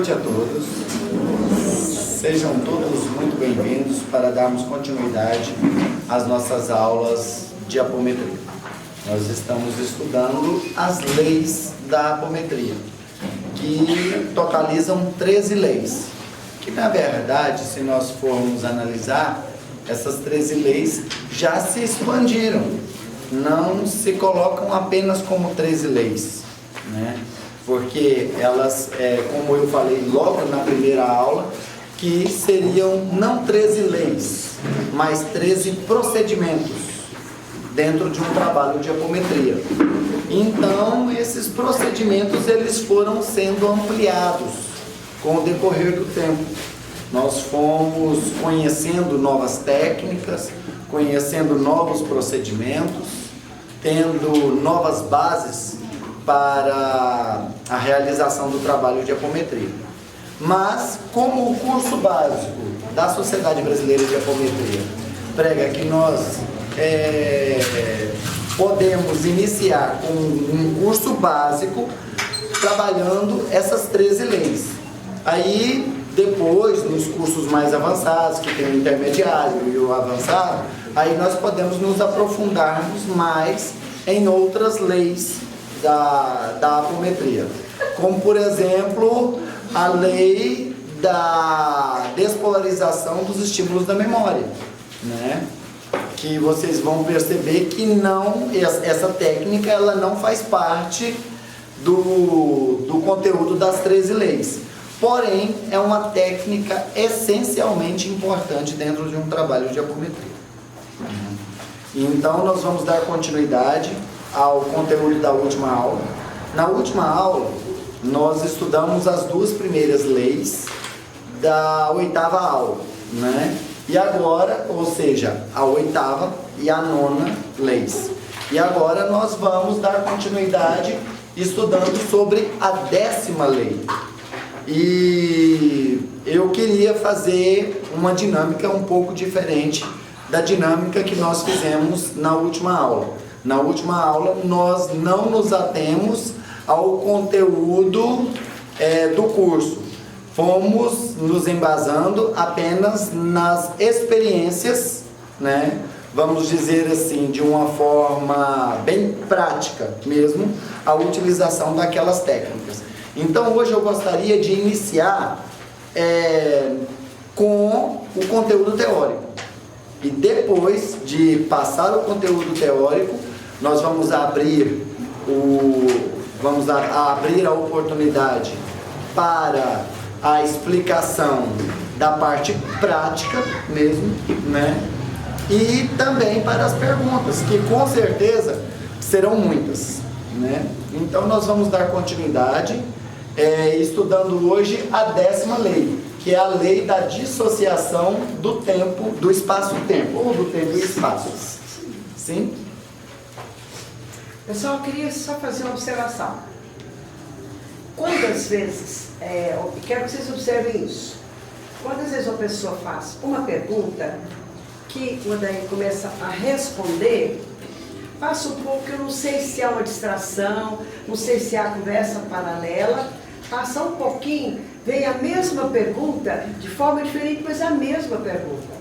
noite a todos. Sejam todos muito bem-vindos para darmos continuidade às nossas aulas de apometria. Nós estamos estudando as leis da apometria, que totalizam 13 leis, que na verdade, se nós formos analisar, essas 13 leis já se expandiram, não se colocam apenas como 13 leis, né? Porque elas, como eu falei logo na primeira aula, que seriam não 13 leis, mas 13 procedimentos dentro de um trabalho de apometria. Então, esses procedimentos eles foram sendo ampliados com o decorrer do tempo. Nós fomos conhecendo novas técnicas, conhecendo novos procedimentos, tendo novas bases para a realização do trabalho de apometria. Mas, como o curso básico da Sociedade Brasileira de Apometria prega que nós podemos iniciar com um curso básico trabalhando essas 13 leis. Aí, depois, nos cursos mais avançados, que tem o intermediário e o avançado, aí nós podemos nos aprofundarmos mais em outras leis da apometria. Como, por exemplo, a lei da despolarização dos estímulos da memória, né? Que vocês vão perceber que essa técnica ela não faz parte do conteúdo das 13 leis. Porém, é uma técnica essencialmente importante dentro de um trabalho de apometria. Então, nós vamos dar continuidade ao conteúdo da última aula. Na última aula, nós estudamos as duas primeiras leis da oitava aula, né? E agora, ou seja, a oitava e a nona leis. E agora nós vamos dar continuidade estudando sobre a 10ª lei. E eu queria fazer uma dinâmica um pouco diferente da dinâmica que nós fizemos na última aula. Na última aula nós não nos atemos ao conteúdo do curso. Fomos nos embasando apenas nas experiências, né? Vamos dizer assim, de uma forma bem prática mesmo, a utilização daquelas técnicas. Então hoje eu gostaria de iniciar com o conteúdo teórico. E depois de passar o conteúdo teórico, nós vamos abrir a oportunidade para a explicação da parte prática mesmo, né? E também para as perguntas, que com certeza serão muitas, né? Então nós vamos dar continuidade estudando hoje a 10ª lei, que é a lei da dissociação do tempo, do espaço-tempo, ou do tempo e espaço. Sim? Pessoal, eu queria só fazer uma observação. Quantas vezes, eu quero que vocês observem isso, quantas vezes uma pessoa faz uma pergunta que quando aí começa a responder, passa um pouco, eu não sei se há uma distração, não sei se há conversa paralela, passa um pouquinho, vem a mesma pergunta, de forma diferente, mas a mesma pergunta.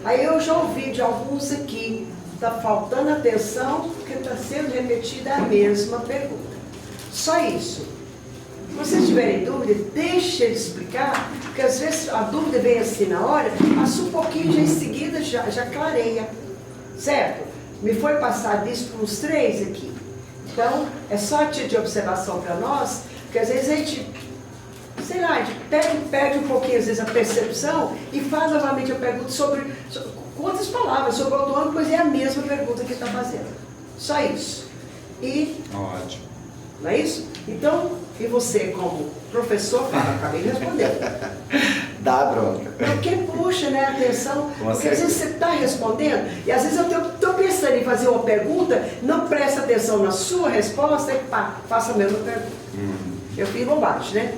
Aí eu já ouvi de alguns aqui, está faltando atenção, porque está sendo repetida a mesma pergunta. Só isso. Se vocês tiverem dúvida, deixa ele explicar, porque às vezes a dúvida vem assim na hora, passa um pouquinho, já em seguida já clareia. Certo? Me foi passado isso para os 3 aqui. Então, é só de observação para nós, porque às vezes a gente, sei lá, a gente perde um pouquinho, às vezes, a percepção e faz novamente a pergunta com outras palavras, sobre outro ano, pois é a mesma pergunta que está fazendo. Só isso. E... Ótimo. Não é isso? Então, e você, como professor, fala, acabei de responder. Dá bronca. Porque puxa, né, a atenção, porque às vezes você está respondendo, e às vezes eu estou pensando em fazer uma pergunta, não presta atenção na sua resposta, e pá, faça a mesma pergunta. Eu fiz bobagem, né?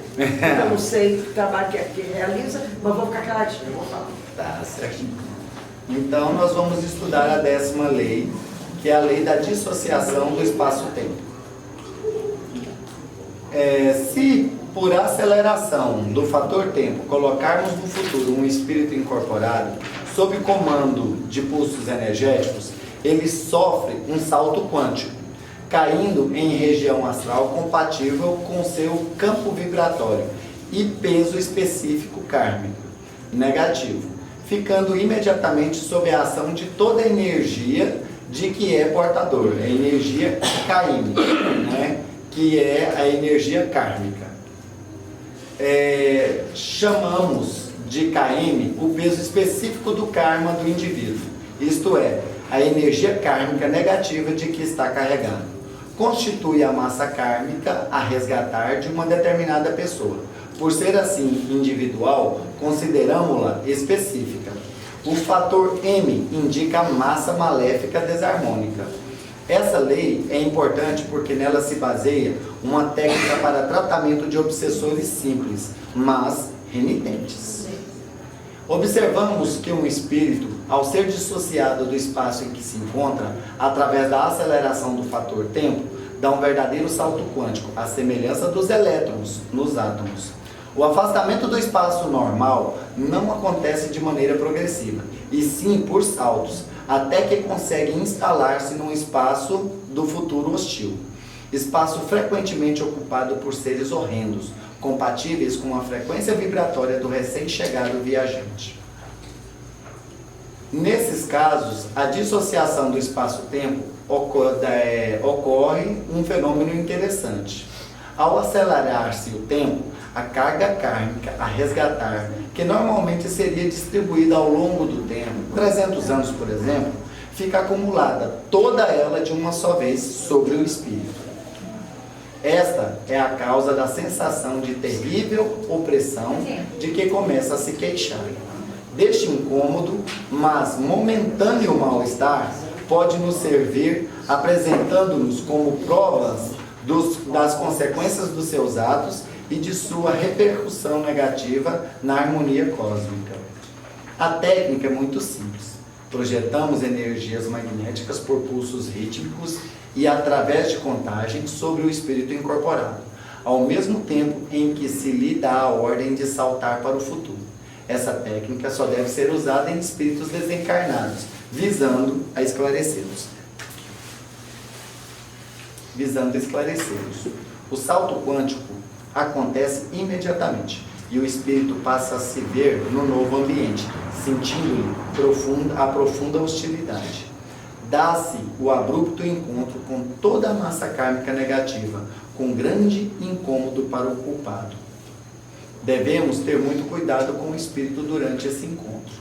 Eu não sei o trabalho que realiza, mas vou ficar caladinho, eu vou falar. Tá certo. Então nós vamos estudar a 10ª lei, que é a lei da dissociação do espaço-tempo. Se por aceleração do fator tempo, colocarmos no futuro um espírito incorporado, sob comando de pulsos energéticos, ele sofre um salto quântico, caindo em região astral compatível com seu campo vibratório e peso específico kármico negativo, ficando imediatamente sob a ação de toda a energia de que é portador, a energia Caim, né? Que é a energia kármica. Chamamos de Caim o peso específico do karma do indivíduo, isto é, a energia kármica negativa de que está carregado. Constitui a massa kármica a resgatar de uma determinada pessoa. Por ser assim individual, consideramos-la específica. O fator M indica a massa maléfica desarmônica. Essa lei é importante porque nela se baseia uma técnica para tratamento de obsessores simples, mas renitentes. Observamos que um espírito, ao ser dissociado do espaço em que se encontra, através da aceleração do fator tempo, dá um verdadeiro salto quântico, à semelhança dos elétrons nos átomos. O afastamento do espaço normal não acontece de maneira progressiva, e sim por saltos, até que consegue instalar-se num espaço do futuro hostil. Espaço frequentemente ocupado por seres horrendos, compatíveis com a frequência vibratória do recém-chegado viajante. Nesses casos, a dissociação do espaço-tempo ocorre um fenômeno interessante. Ao acelerar-se o tempo, a carga kármica a resgatar, que normalmente seria distribuída ao longo do tempo, 300 anos por exemplo, fica acumulada toda ela de uma só vez sobre o espírito. Esta é a causa da sensação de terrível opressão de que começa a se queixar. Deste incômodo, mas momentâneo mal-estar, pode nos servir apresentando-nos como provas das consequências dos seus atos e de sua repercussão negativa na harmonia cósmica. A técnica é muito simples. Projetamos energias magnéticas por pulsos rítmicos e através de contagem sobre o espírito incorporado, ao mesmo tempo em que se lhe dá a ordem de saltar para o futuro. Essa técnica só deve ser usada em espíritos desencarnados, visando esclarecê-los. O salto quântico acontece imediatamente e o espírito passa a se ver no novo ambiente, sentindo-lhe a profunda hostilidade. Dá-se o abrupto encontro com toda a massa kármica negativa, com grande incômodo para o culpado. Devemos ter muito cuidado com o espírito durante esse encontro.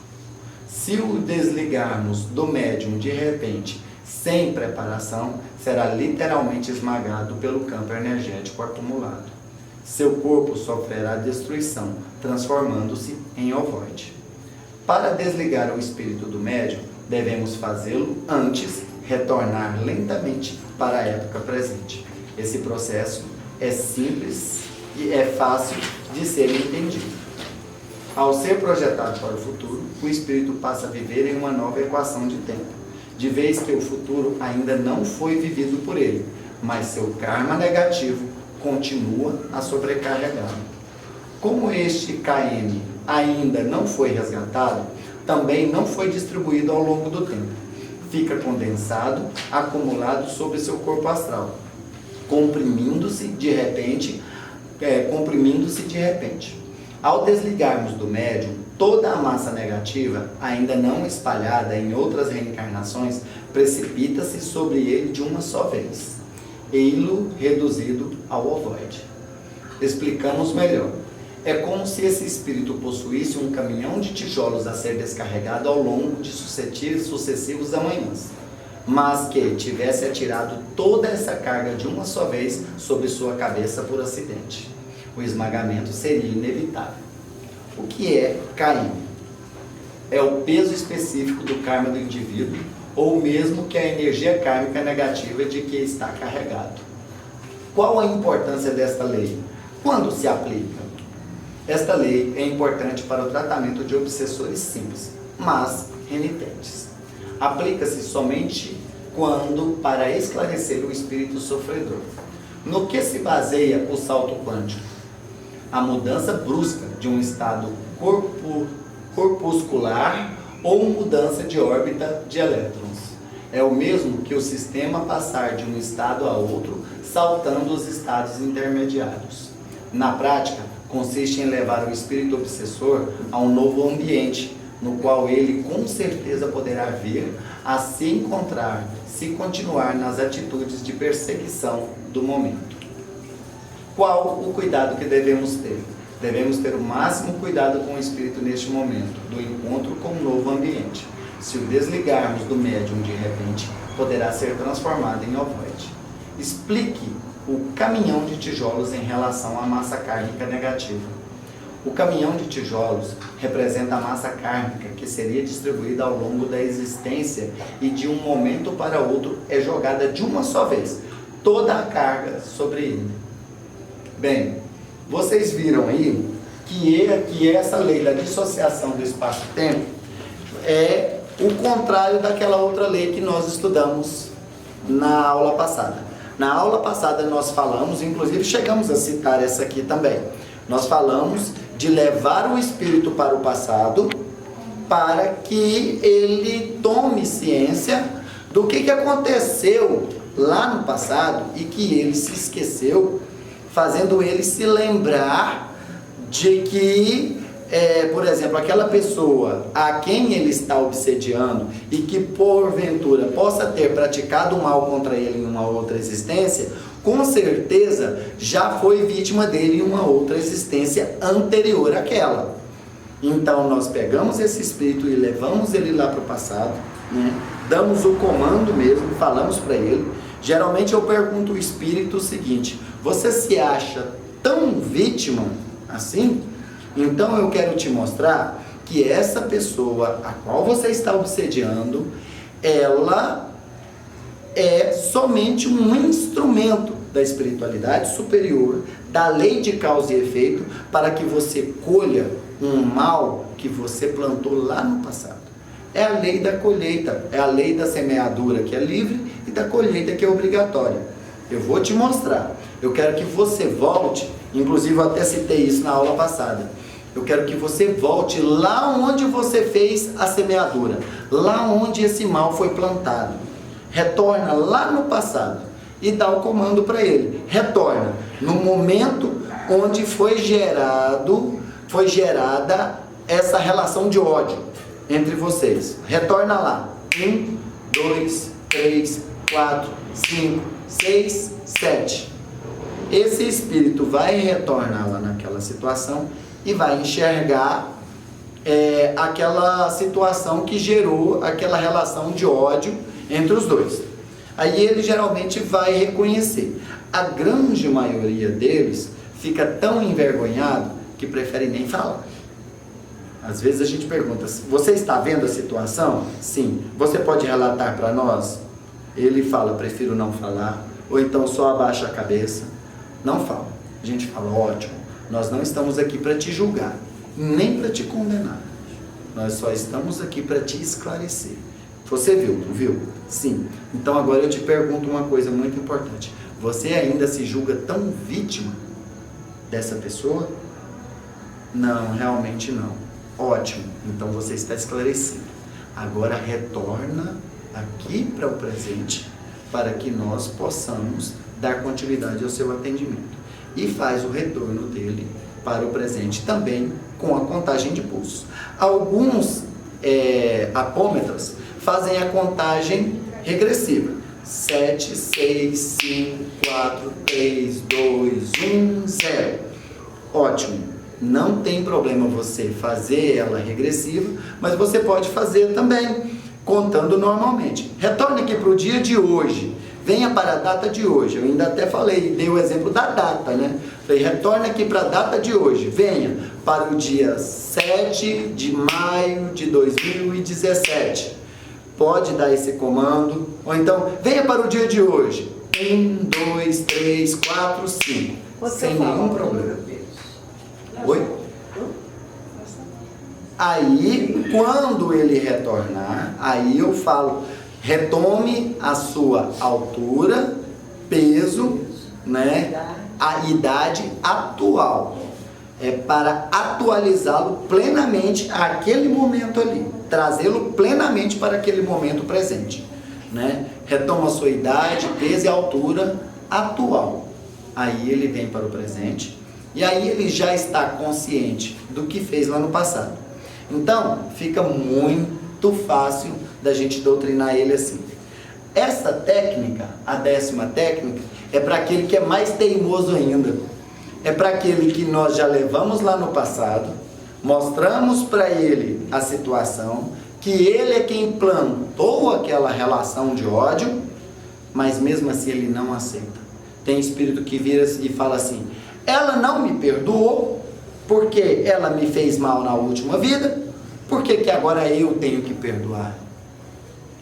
Se o desligarmos do médium de repente, sem preparação, será literalmente esmagado pelo campo energético acumulado. Seu corpo sofrerá destruição, transformando-se em ovoide. Para desligar o espírito do médium, devemos fazê-lo antes, retornar lentamente para a época presente. Esse processo é simples e é fácil de ser entendido. Ao ser projetado para o futuro, o espírito passa a viver em uma nova equação de tempo, de vez que o futuro ainda não foi vivido por ele, mas seu karma negativo continua a sobrecarregá-lo. Como este KM ainda não foi resgatado, também não foi distribuído ao longo do tempo. Fica condensado, acumulado sobre seu corpo astral, comprimindo-se de repente. Ao desligarmos do médium, toda a massa negativa, ainda não espalhada em outras reencarnações, precipita-se sobre ele de uma só vez, ei-lo reduzido ao ovoide. Explicamos melhor. É como se esse espírito possuísse um caminhão de tijolos a ser descarregado ao longo de sucessivos amanhãs, mas que tivesse atirado toda essa carga de uma só vez sobre sua cabeça por acidente. O esmagamento seria inevitável. O que é Caim? É o peso específico do karma do indivíduo, ou mesmo que a energia kármica negativa de que está carregado. Qual a importância desta lei? Quando se aplica? Esta lei é importante para o tratamento de obsessores simples, mas renitentes. Aplica-se somente quando para esclarecer o espírito sofredor. No que se baseia o salto quântico? a mudança brusca de um estado corpuscular ou mudança de órbita de elétrons. É o mesmo que o sistema passar de um estado a outro, saltando os estados intermediários. Na prática, consiste em levar o espírito obsessor a um novo ambiente, no qual ele com certeza poderá vir a se encontrar, se continuar nas atitudes de perseguição do momento. Qual o cuidado que devemos ter? Devemos ter o máximo cuidado com o espírito neste momento, do encontro com um novo ambiente. Se o desligarmos do médium de repente, poderá ser transformado em ovoide. Explique o caminhão de tijolos em relação à massa kármica negativa. O caminhão de tijolos representa a massa kármica que seria distribuída ao longo da existência e de um momento para outro é jogada de uma só vez, toda a carga sobre ele. Bem, vocês viram aí que essa lei da dissociação do espaço-tempo é o contrário daquela outra lei que nós estudamos na aula passada. Na aula passada nós falamos, inclusive chegamos a citar essa aqui também. Nós falamos de levar o espírito para o passado para que ele tome ciência do que aconteceu lá no passado e que ele se esqueceu, fazendo ele se lembrar de que, por exemplo, aquela pessoa a quem ele está obsediando e que porventura possa ter praticado mal contra ele em uma outra existência, com certeza já foi vítima dele em uma outra existência anterior àquela. Então nós pegamos esse espírito e levamos ele lá para o passado, né? Damos o comando mesmo, falamos para ele. Geralmente eu pergunto ao espírito o seguinte: você se acha tão vítima assim? Então eu quero te mostrar que essa pessoa a qual você está obsediando, ela é somente um instrumento da espiritualidade superior, da lei de causa e efeito, para que você colha um mal que você plantou lá no passado. É a lei da colheita, é a lei da semeadura que é livre e da colheita que é obrigatória. Eu vou te mostrar. Eu quero que você volte, inclusive eu até citei isso na aula passada. Eu quero que você volte lá onde você fez a semeadura, lá onde esse mal foi plantado. Retorna lá no passado e dá o comando para ele. Retorna no momento onde foi gerada essa relação de ódio entre vocês. Retorna lá. 1, 2, 3, 4, 5, 6, 7. Esse espírito vai retornar lá naquela situação e vai enxergar aquela situação que gerou aquela relação de ódio entre os dois. Aí ele geralmente vai reconhecer. A grande maioria deles fica tão envergonhado que prefere nem falar. Às vezes a gente pergunta: você está vendo a situação? Sim. Você pode relatar para nós? Ele fala: prefiro não falar. Ou então só abaixa a cabeça. Não fala. A gente fala: ótimo, nós não estamos aqui para te julgar, nem para te condenar. Nós só estamos aqui para te esclarecer. Você viu, não viu? Sim. Então agora eu te pergunto uma coisa muito importante. Você ainda se julga tão vítima dessa pessoa? Não, realmente não. Ótimo. Então você está esclarecido. Agora retorna aqui para o presente para que nós possamos dar continuidade ao seu atendimento. E faz o retorno dele para o presente também com a contagem de pulsos. Alguns apômetros fazem a contagem regressiva. 7, 6, 5, 4, 3, 2, 1, 0. Ótimo. Não tem problema você fazer ela regressiva, mas você pode fazer também, contando normalmente. Retorne aqui para o dia de hoje. Venha para a data de hoje. Eu ainda até dei o exemplo da data, né? Falei: retorne aqui para a data de hoje. Venha para o dia 7 de maio de 2017. Pode dar esse comando. Ou então, venha para o dia de hoje. 1, 2, 3, 4, 5. Sem nenhum problema. Oi? Aí, quando ele retornar, aí eu falo: retome a sua altura, peso, né, a idade atual. é para atualizá-lo plenamente àquele momento ali, trazê-lo plenamente para aquele momento presente, né? Retoma a sua idade, peso e altura atual. Aí ele vem para o presente e aí ele já está consciente do que fez lá no passado. Então, fica muito fácil da gente doutrinar ele assim. Essa técnica, a 10ª técnica, é para aquele que é mais teimoso ainda. É para aquele que nós já levamos lá no passado, mostramos para ele a situação, que ele é quem plantou aquela relação de ódio, mas mesmo assim ele não aceita. Tem espírito que vira e fala assim: ela não me perdoou, porque ela me fez mal na última vida, por que agora eu tenho que perdoar?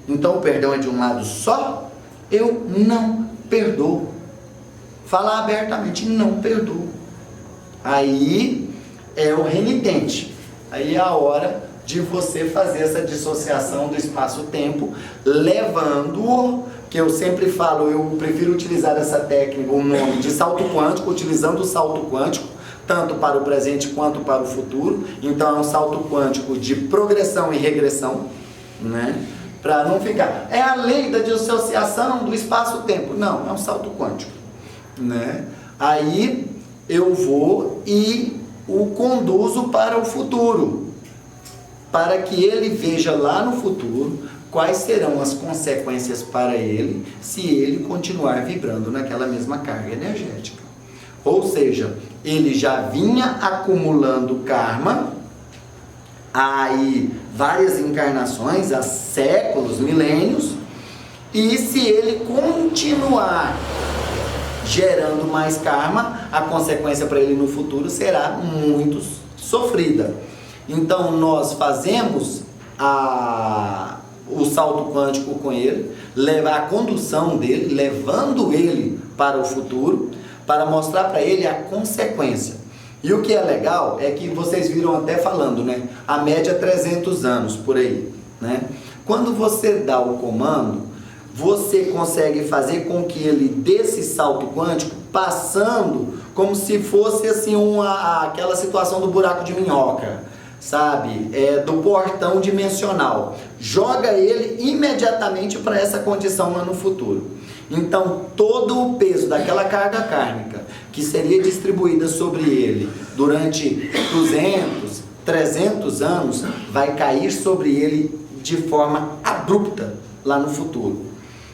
Então o perdão é de um lado só? Eu não perdoo. Falar abertamente, não perdoo. Aí é o renitente. Aí é a hora de você fazer essa dissociação do espaço-tempo, levando-o, que eu sempre falo, eu prefiro utilizar essa técnica, o nome de salto quântico, utilizando o salto quântico, tanto para o presente quanto para o futuro. Então é um salto quântico de progressão e regressão, né? Para não ficar, é a lei da dissociação do espaço-tempo. Não, é um salto quântico, né? Aí eu vou e o conduzo para o futuro, para que ele veja lá no futuro quais serão as consequências para ele se ele continuar vibrando naquela mesma carga energética. Ou seja, ele já vinha acumulando karma, aí várias encarnações, há séculos, milênios, e se ele continuar gerando mais karma, a consequência para ele no futuro será muito sofrida. Então nós fazemos o salto quântico com ele, levar a condução dele, levando ele para o futuro, para mostrar para ele a consequência. E o que é legal é que vocês viram até falando, né? A média é 300 anos por aí, né? Quando você dá o comando, você consegue fazer com que ele dê esse salto quântico passando como se fosse assim aquela situação do buraco de minhoca, sabe? Do portão dimensional. Joga ele imediatamente para essa condição lá no futuro. Então todo o peso daquela carga kármica que seria distribuída sobre ele durante 200, 300 anos, vai cair sobre ele de forma abrupta lá no futuro.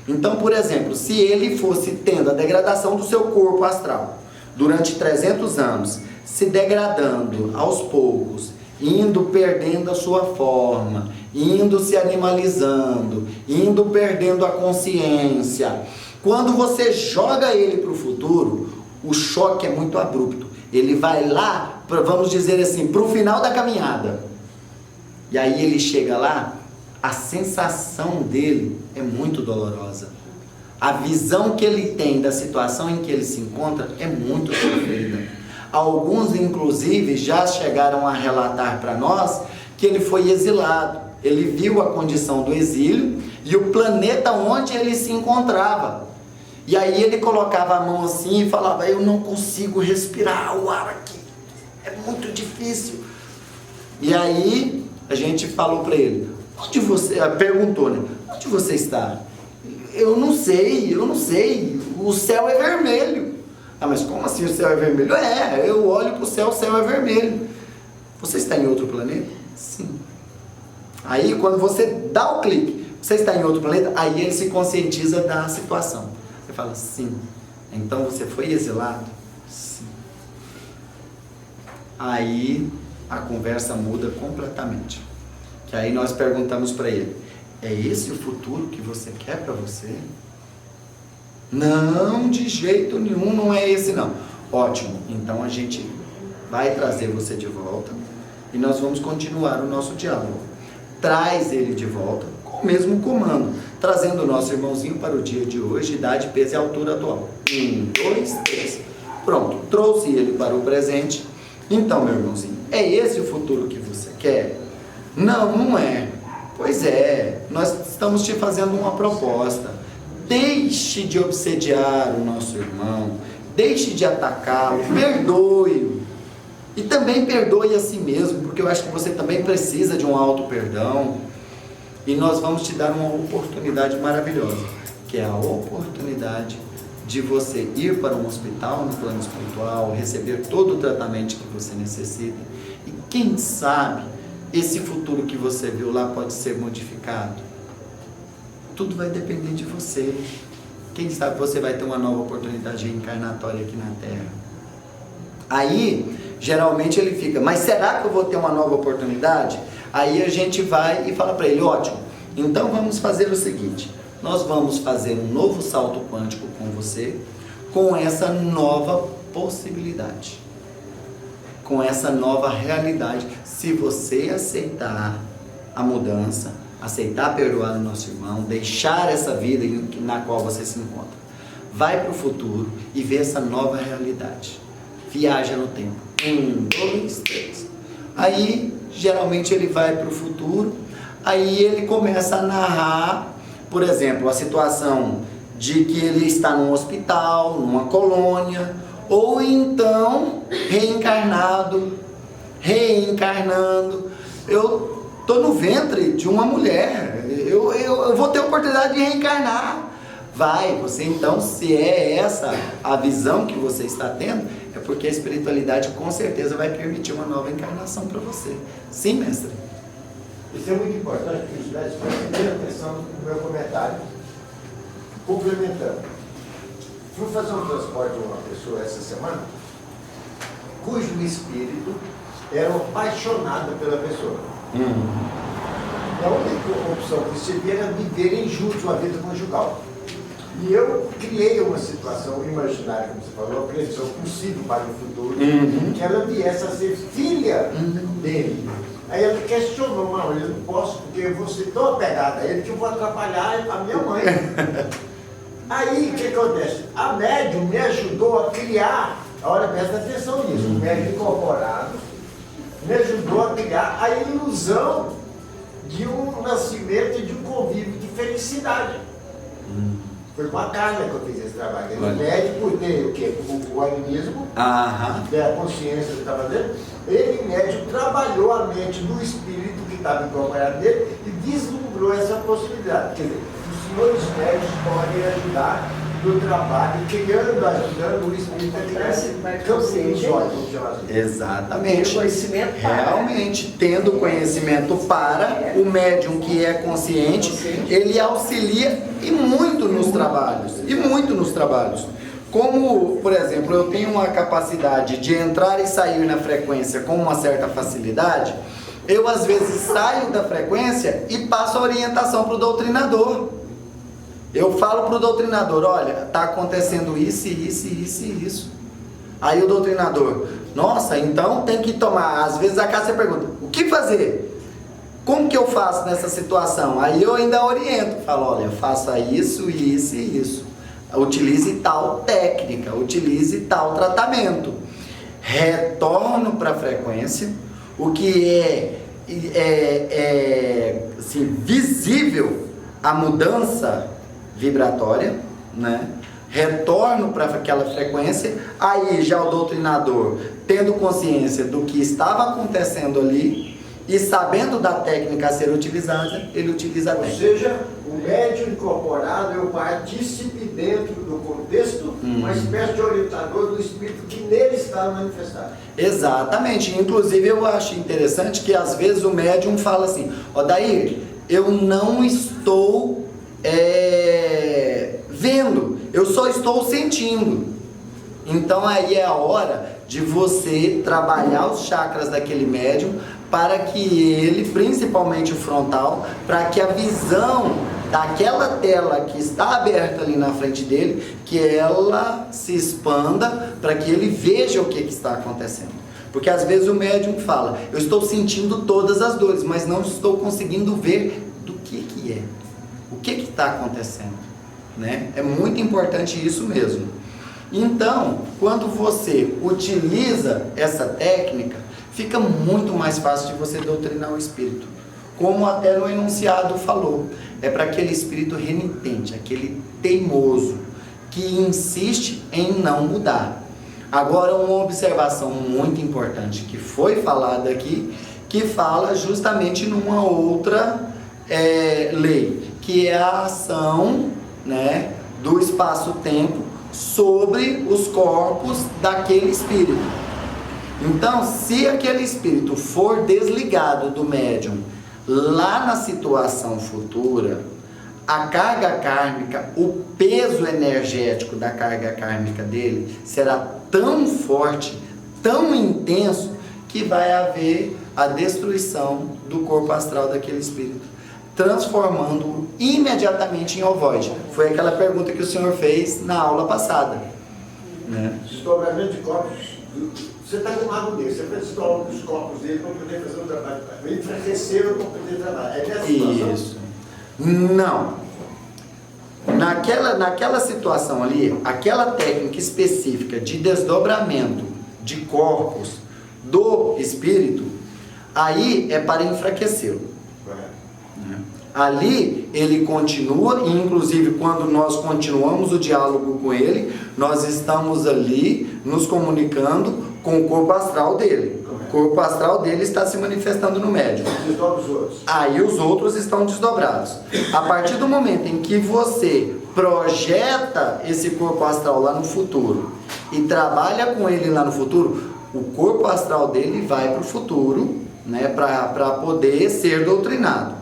Então, por exemplo, se ele fosse tendo a degradação do seu corpo astral durante 300 anos, se degradando aos poucos, indo perdendo a sua forma, indo se animalizando, indo perdendo a consciência, quando você joga ele para o futuro, o choque é muito abrupto. Ele vai lá, vamos dizer assim, para o final da caminhada. E aí ele chega lá, a sensação dele é muito dolorosa. A visão que ele tem da situação em que ele se encontra é muito sofrida. Alguns, inclusive, já chegaram a relatar para nós que ele foi exilado. Ele viu a condição do exílio e o planeta onde ele se encontrava. E aí ele colocava a mão assim e falava: eu não consigo respirar o ar aqui, é muito difícil. E aí a gente falou para ele: onde você, perguntou, né? Onde você está? Eu não sei, o céu é vermelho. Ah, mas como assim o céu é vermelho? Eu olho para o céu é vermelho. Você está em outro planeta? Sim. Aí quando você dá o clique, você está em outro planeta, aí ele se conscientiza da situação. Você fala: sim. Então você foi exilado? Sim. Aí a conversa muda completamente. Que aí nós perguntamos para ele: é esse o futuro que você quer para você? Não, de jeito nenhum, não é esse não. Ótimo, então a gente vai trazer você de volta e nós vamos continuar o nosso diálogo. Traz ele de volta com o mesmo comando, trazendo o nosso irmãozinho para o dia de hoje, idade, peso e altura atual. 1, 2, 3. Pronto, trouxe ele para o presente. Então, meu irmãozinho, é esse o futuro que você quer? Não, não é. Pois é, nós estamos te fazendo uma proposta. Deixe de obsediar o nosso irmão, deixe de atacá-lo, perdoe-o. E também perdoe a si mesmo, porque eu acho que você também precisa de um auto-perdão. E nós vamos te dar uma oportunidade maravilhosa, que é a oportunidade de você ir para um hospital no plano espiritual, receber todo o tratamento que você necessita. E quem sabe, esse futuro que você viu lá pode ser modificado. Tudo vai depender de você. Quem sabe você vai ter uma nova oportunidade reencarnatória aqui na Terra. Aí, geralmente ele fica, mas será que eu vou ter uma nova oportunidade? Aí a gente vai e fala para ele, ótimo, então vamos fazer o seguinte, nós vamos fazer um novo salto quântico com você, com essa nova possibilidade, com essa nova realidade. Se você aceitar a mudança, aceitar perdoar o nosso irmão, deixar essa vida na qual você se encontra, vai para o futuro e vê essa nova realidade. Viaja no tempo. 1, 2, 3. Aí, geralmente ele vai para o futuro, aí ele começa a narrar, por exemplo, a situação de que ele está num hospital, numa colônia, ou então reencarnando. Eu estou no ventre de uma mulher, eu vou ter a oportunidade de reencarnar. Vai, você então, se é essa a visão que você está tendo, é porque a espiritualidade com certeza vai permitir uma nova encarnação para você. Sim, mestre? Isso é muito importante, que os médicos prestem atenção no meu comentário. Complementando. Fui fazer um transporte de uma pessoa essa semana, cujo espírito era apaixonado pela pessoa. A única opção que se via era viverem juntos uma vida conjugal. E eu criei uma situação imaginária, como você falou, uma previsão possível para o futuro, que ela viesse a ser filha dele. Aí ela questionou, não, eu não posso, porque eu vou ser tão apegada a ele que eu vou atrapalhar a minha mãe. Aí o que acontece? A médium me ajudou a criar, olha, presta atenção nisso, o médium incorporado me ajudou a criar a ilusão de um nascimento e de um convívio de felicidade. Foi com a Carla que eu fiz esse trabalho. Ele mede por ter o quê? O animismo, a consciência que estava dentro. Ele, médium, trabalhou a mente do espírito que estava incorporado dele e vislumbrou essa possibilidade. Quer dizer, os senhores médios podem ajudar no trabalho, ajudando o espírito a criar campo ilusório, vamos chamar assim. Exatamente. Conhecimento para. Realmente, tendo conhecimento para, o médium que é consciente, ele auxilia e muito nos trabalhos. Como, por exemplo, eu tenho uma capacidade de entrar e sair na frequência com uma certa facilidade, eu às vezes saio da frequência e passo a orientação para o doutrinador. Eu falo para o doutrinador, olha, está acontecendo isso. Aí o doutrinador, nossa, então tem que tomar. Às vezes a casa você pergunta, o que fazer? Como que eu faço nessa situação? Aí eu ainda oriento, falo, olha, faça isso e isso. Utilize tal técnica, utilize tal tratamento. Retorno para a frequência, o que é assim, visível a mudança vibratória, né? Retorno para aquela frequência, aí já o doutrinador, tendo consciência do que estava acontecendo ali e sabendo da técnica a ser utilizada, ele utiliza a técnica. Ou seja, o médium incorporado é o partícipe dentro do contexto, uma espécie de orientador do espírito que nele está manifestado. Exatamente, inclusive eu acho interessante que às vezes o médium fala assim, Odair, eu não estou vendo, eu só estou sentindo. Então aí é a hora de você trabalhar os chakras daquele médium para que ele, principalmente o frontal, para que a visão daquela tela que está aberta ali na frente dele, que ela se expanda para que ele veja o que está acontecendo. Porque às vezes o médium fala, eu estou sentindo todas as dores, mas não estou conseguindo ver do que é. O que está acontecendo, né? É muito importante isso mesmo. Então, quando você utiliza essa técnica, fica muito mais fácil de você doutrinar o espírito. Como até no enunciado falou, é para aquele espírito renitente, aquele teimoso, que insiste em não mudar. Agora, uma observação muito importante que foi falada aqui, que fala justamente numa outra lei, que é a ação, né, do espaço-tempo sobre os corpos daquele espírito. Então, se aquele espírito for desligado do médium lá na situação futura, a carga kármica, o peso energético da carga kármica dele será tão forte, tão intenso, que vai haver a destruição do corpo astral daquele espírito, transformando-o imediatamente em ovoide. Foi aquela pergunta que o senhor fez na aula passada, né? Desdobramento de corpos. Você está com um mago dele, você desdobra os corpos dele para poder fazer o trabalho. Enfraqueceram para poder trabalhar. É dessa situação? Isso. Não. Naquela situação ali, aquela técnica específica de desdobramento de corpos do espírito, aí é para enfraquecê-lo. Ali ele continua, e inclusive quando nós continuamos o diálogo com ele, nós estamos ali nos comunicando com o corpo astral dele. O corpo astral dele está se manifestando no médium. Desdobra os outros. Aí os outros estão desdobrados. A partir do momento em que você projeta esse corpo astral lá no futuro e trabalha com ele lá no futuro, o corpo astral dele vai para o futuro, né, para poder ser doutrinado.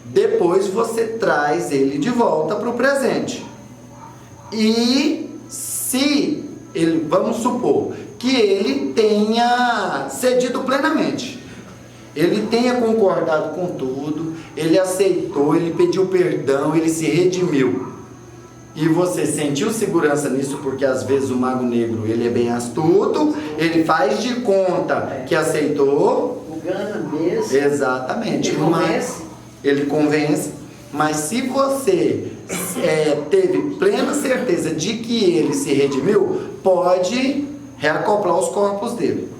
Depois você traz ele de volta para o presente. E se ele, vamos supor que ele tenha cedido plenamente, ele tenha concordado com tudo, ele aceitou, ele pediu perdão, ele se redimiu, e você sentiu segurança nisso, porque às vezes o mago negro ele é bem astuto, ele faz de conta que aceitou, Engana mesmo. exatamente, Ele convence. Ele convence, mas se você teve plena certeza de que ele se redimiu, pode reacoplar os corpos dele,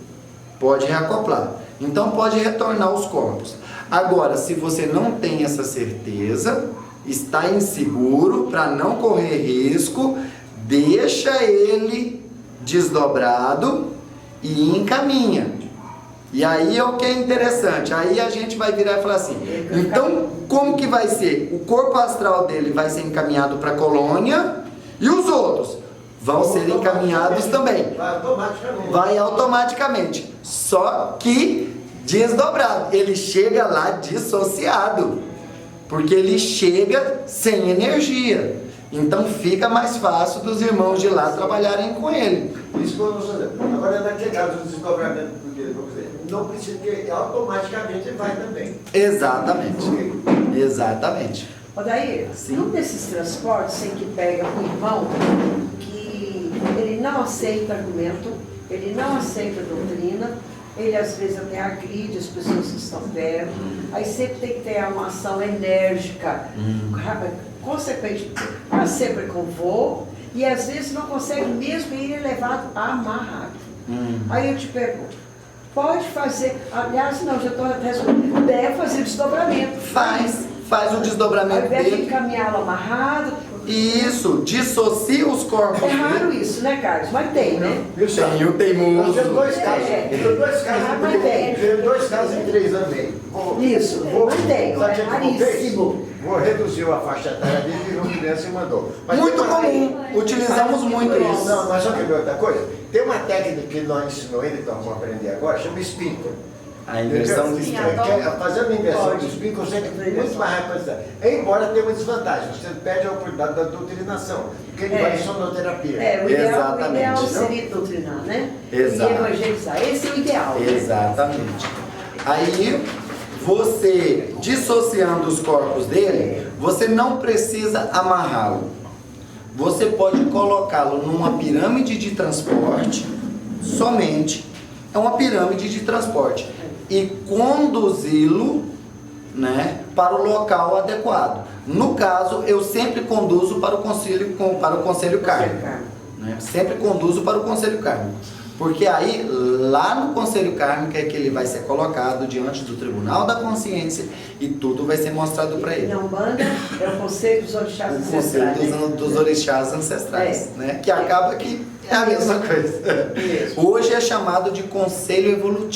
pode reacoplar, então pode retornar os corpos. Agora, se você não tem essa certeza, está inseguro, para não correr risco, deixa ele desdobrado e encaminha. E aí é o que é interessante, aí a gente vai virar e falar assim, então como que vai ser? O corpo astral dele vai ser encaminhado para a colônia e os outros vão ser encaminhados também. Vai automaticamente, só que desdobrado, ele chega lá dissociado, porque ele chega sem energia. Então fica mais fácil dos irmãos de lá trabalharem com ele. Isso que eu não sei. Agora, naquele caso do desdobramento, não precisa, que automaticamente ele vai também. Exatamente. Exatamente. Daí, um desses transportes tem que pega um irmão que ele não aceita argumento, ele não aceita doutrina, ele às vezes até agride as pessoas que estão perto, aí sempre tem que ter uma ação enérgica, consequente, para sempre com voo, e às vezes não consegue mesmo ir elevado amarrado. Aí eu te pergunto, pode fazer, aliás, não, já estou respondendo, deve fazer desdobramento. Faz o desdobramento ao invés de dele. encaminhá-lo amarrado. Isso, dissocia os corpos. É raro isso, né, Carlos? Mas tem, né? Tem o teimoso. Teve dois casos. Teve dois casos em 3 anos e meio. Isso, Sabe tem, o que é eu raríssimo. fiz? Reduziu a faixa etária dele, virou criança e mandou. Mas Muito tem uma- comum, utilizamos muito isso. Não, mas só que ver outra coisa. Tem uma técnica que nós ensinou ele, que nós vamos aprender agora, chama spinter. A inversão do Fazendo a inversão do spin, consegue muito mais rápido. Embora tenha uma desvantagem, você perde a oportunidade da doutrinação, porque ele vai em sonoterapia. O ideal Exatamente. seria doutrinar, né? Exato. E evangelizar. Esse é o ideal. né? Exatamente. Aí, você dissociando os corpos dele, você não precisa amarrá-lo. Você pode colocá-lo numa pirâmide de transporte, somente. É uma pirâmide de transporte. E conduzi-lo, né, para o local adequado. No caso, eu sempre conduzo para o conselho kármico. Né? Sempre conduzo para o conselho kármico. Porque aí, lá no conselho kármico é que ele vai ser colocado diante do tribunal da consciência e tudo vai ser mostrado para ele. Na Umbanda é o conselho dos orixás O ancestrais. conselho dos orixás ancestrais, né? Que acaba que é a mesma coisa. Mesmo. Hoje é chamado de conselho evolutivo.